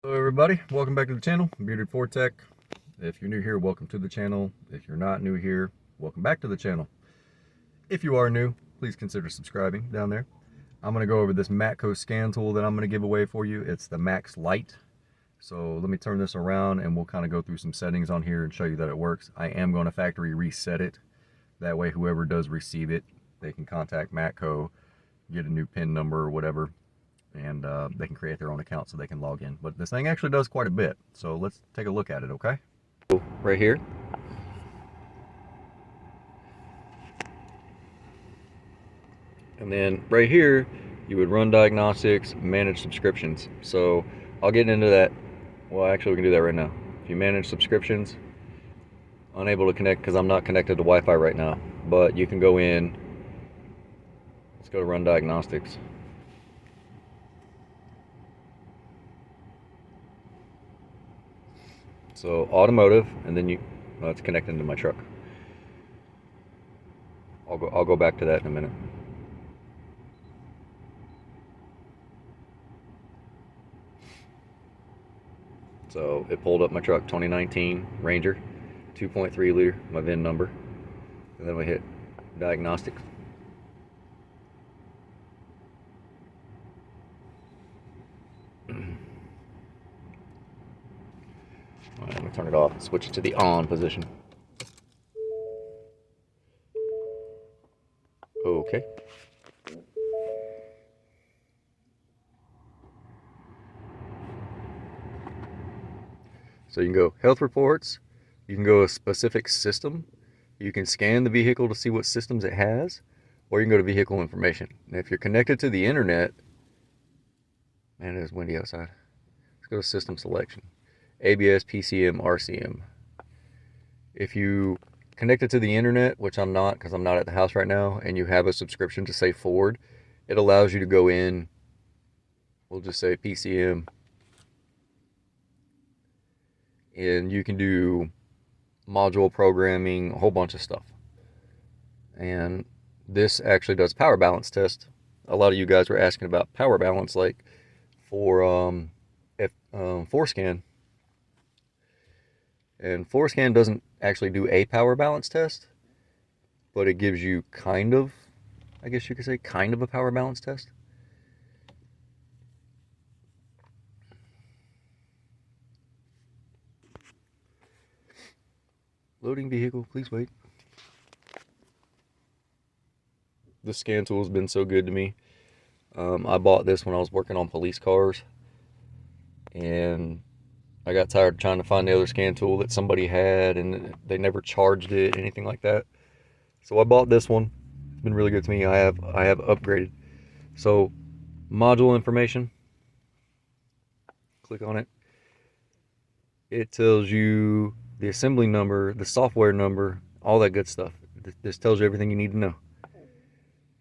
Hello everybody, welcome back to the channel, Bearded Tech. If you're new here, welcome to the channel. If you're not new here, welcome back to the channel. If you are new, please consider subscribing down there. I'm going to go over this Matco scan tool that I'm going to give away for you. It's the MaxLite. So let me turn this around and we'll kind of go through some settings on here and show you that it works. I am going to factory reset it. That way whoever does receive it, they can contact Matco, get a new PIN number or whatever, and they can create their own account so they can log in. But this thing actually does quite a bit, so let's take a look at it, okay? Right here, and then right here you would run diagnostics, manage subscriptions. So I'll get into that. Well, actually we can do that right now. If you manage subscriptions, unable to connect because I'm not connected to Wi-Fi right now, but you can go in. Let's go to run diagnostics. So automotive, and then it's connecting to my truck. I'll go back to that in a minute. So it pulled up my truck, 2019 Ranger, 2.3 liter, my VIN number, and then we hit diagnostics. All right, let me turn it off and switch it to the on position. Okay. So you can go health reports, you can go a specific system, you can scan the vehicle to see what systems it has, or you can go to vehicle information. And if you're connected to the internet, man, it is windy outside. Let's go to system selection. ABS, PCM, RCM. If you connected to the internet, which I'm not because I'm not at the house right now, and you have a subscription to say Ford, it allows you to go in, we'll just say PCM, and you can do module programming, a whole bunch of stuff. And this actually does power balance test. A lot of you guys were asking about power balance, like for Forescan. And Forescan doesn't actually do a power balance test, but it gives you kind of, I guess you could say, kind of a power balance test. Loading vehicle, please wait. This scan tool has been so good to me. I bought this when I was working on police cars, and I got tired of trying to find the other scan tool that somebody had, and they never charged it, anything like that. So I bought this one. It's been really good to me. I have upgraded. So module information. Click on it. It tells you the assembly number, the software number, all that good stuff. This tells you everything you need to know.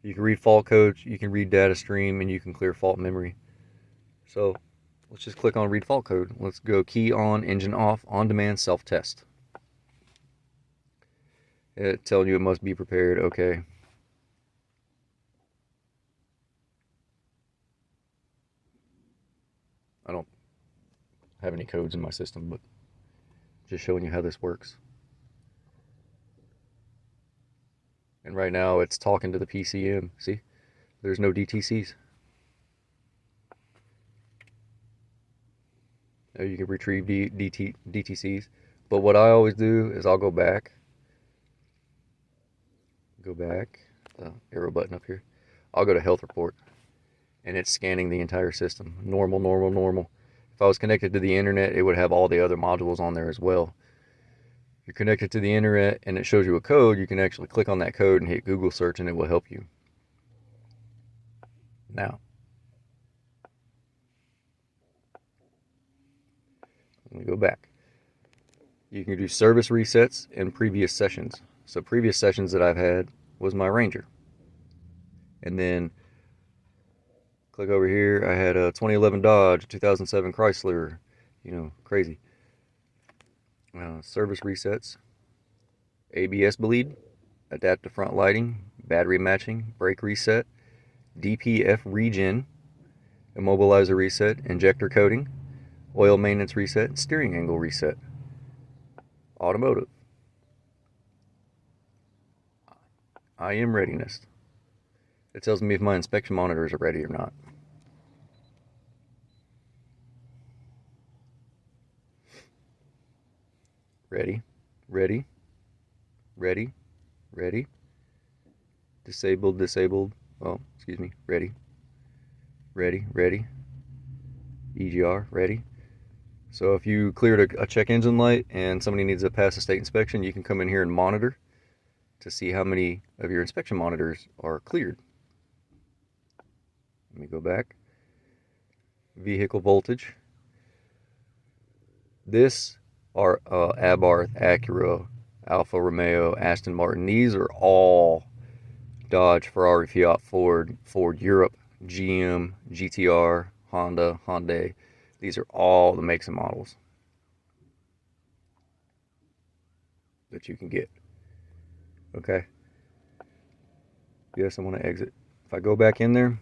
You can read fault codes, you can read data stream, and you can clear fault memory. So let's just click on read fault code. Let's go key on, engine off, on demand self-test. It's telling you it must be prepared. Okay. I don't have any codes in my system, but just showing you how this works. And right now it's talking to the PCM. See, there's no DTCs. You can retrieve DTCs. But what I always do is I'll go back, the arrow button up here. I'll go to health report, and it's scanning the entire system. Normal, normal, normal. If I was connected to the internet, it would have all the other modules on there as well. If you're connected to the internet and it shows you a code, you can actually click on that code and hit Google search, and it will help you. Now, let me go back. You can do service resets in previous sessions. So previous sessions that I've had was my Ranger. And then click over here, I had a 2011 Dodge, 2007 Chrysler, crazy. Service resets, ABS bleed, adaptive front lighting, battery matching, brake reset, DPF regen, immobilizer reset, injector coating, oil maintenance reset, steering angle reset. Automotive. I am readiness. It tells me if my inspection monitors are ready or not. Ready, ready, ready, ready. Disabled, disabled. Oh, excuse me. Ready, ready, ready. EGR, ready. So if you cleared a check engine light and somebody needs to pass a state inspection, you can come in here and monitor to see how many of your inspection monitors are cleared. Let me go back. Vehicle voltage. This are Abarth, Acura, Alfa Romeo, Aston Martin. These are all Dodge, Ferrari, Fiat, Ford, Ford Europe, GM, GTR, Honda, Hyundai. These are all the makes and models that you can get. Okay. Yes, I want to exit. If I go back in there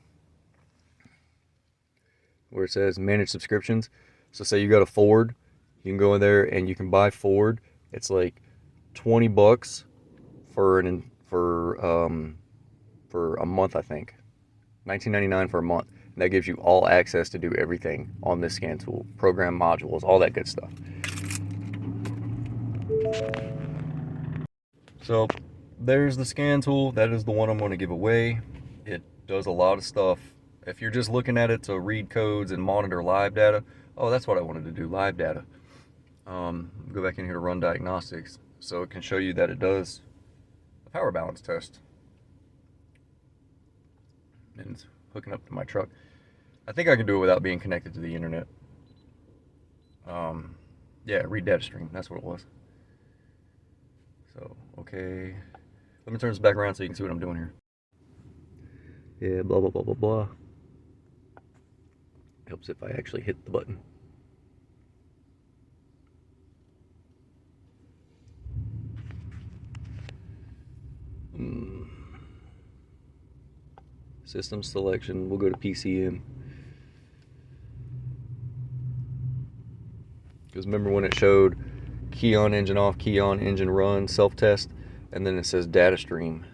where it says manage subscriptions, so say you got a Ford, you can go in there and you can buy Ford. It's like $20 for a month, I think. $19.99 for a month. And that gives you all access to do everything on this scan tool, program modules, all that good stuff. So there's the scan tool. That is the one I'm going to give away. It does a lot of stuff. If you're just looking at it to read codes and monitor live data, oh, that's what I wanted to do, live data. Go back in here to run diagnostics. So it can show you that it does a power balance test. And it's hooking up to my truck. I think I can do it without being connected to the internet. Yeah, read data stream. That's what it was. So, okay. Let me turn this back around so you can see what I'm doing here. Yeah, blah, blah, blah, blah, blah. Helps if I actually hit the button. System selection. We'll go to PCM. Because remember when it showed key on, engine off, key on, engine run, self-test, and then it says data stream.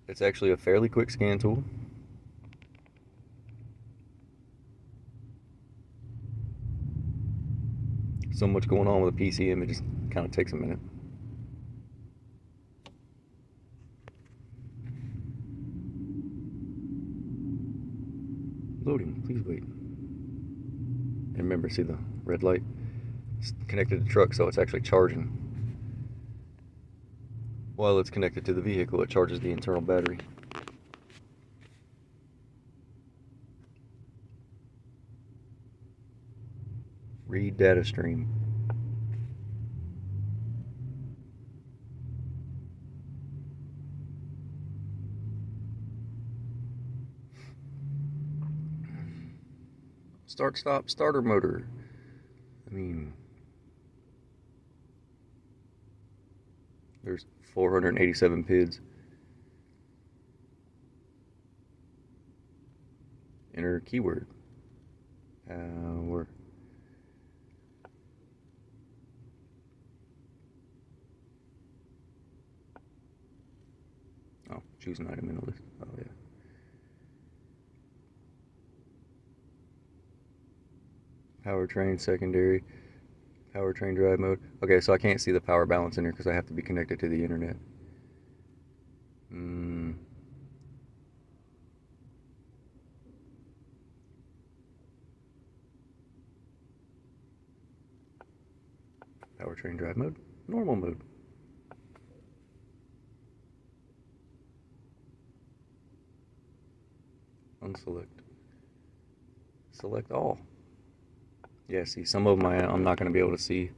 It's actually a fairly quick scan tool. So much going on with the PCM, it just kind of takes a minute. Loading, please wait. And remember, see the red light? It's connected to the truck, so it's actually charging. While it's connected to the vehicle, it charges the internal battery. Read data stream. Start, stop, starter motor. I mean, there's 487 PIDs. Enter keyword. Power. Oh, choose an item in the list. Oh, yeah. Powertrain secondary. Powertrain drive mode. Okay, so I can't see the power balance in here because I have to be connected to the internet. Powertrain drive mode. Normal mode. Unselect. Select all. Yeah, see, some of them I'm not going to be able to see.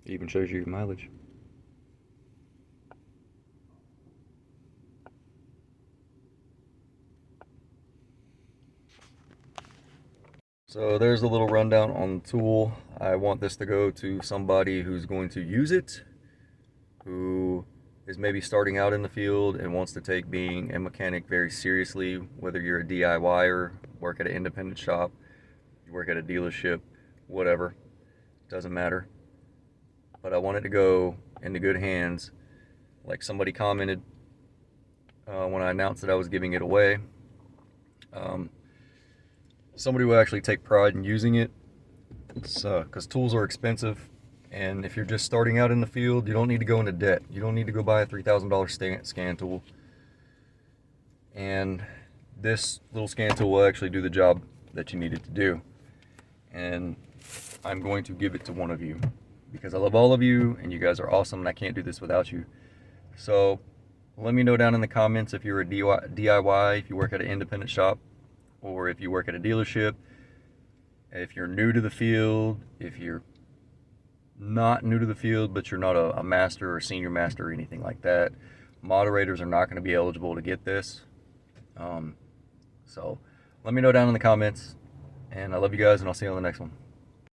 It even shows you your mileage. So there's a little rundown on the tool. I want this to go to somebody who's going to use it, who is maybe starting out in the field and wants to take being a mechanic very seriously, whether you're a DIYer, work at an independent shop, you work at a dealership, whatever, doesn't matter. But I want it to go into good hands. Like somebody commented when I announced that I was giving it away, somebody will actually take pride in using it. It's because tools are expensive, and if you're just starting out in the field, you don't need to go into debt. You don't need to go buy a $3,000 scan tool. And this little scan tool will actually do the job that you need it to do. And I'm going to give it to one of you because I love all of you and you guys are awesome and I can't do this without you. So let me know down in the comments if you're a DIY, if you work at an independent shop, or if you work at a dealership, if you're new to the field, if you're not new to the field, but you're not a master or senior master or anything like that. Moderators are not going to be eligible to get this. So let me know down in the comments, and I love you guys, and I'll see you on the next one.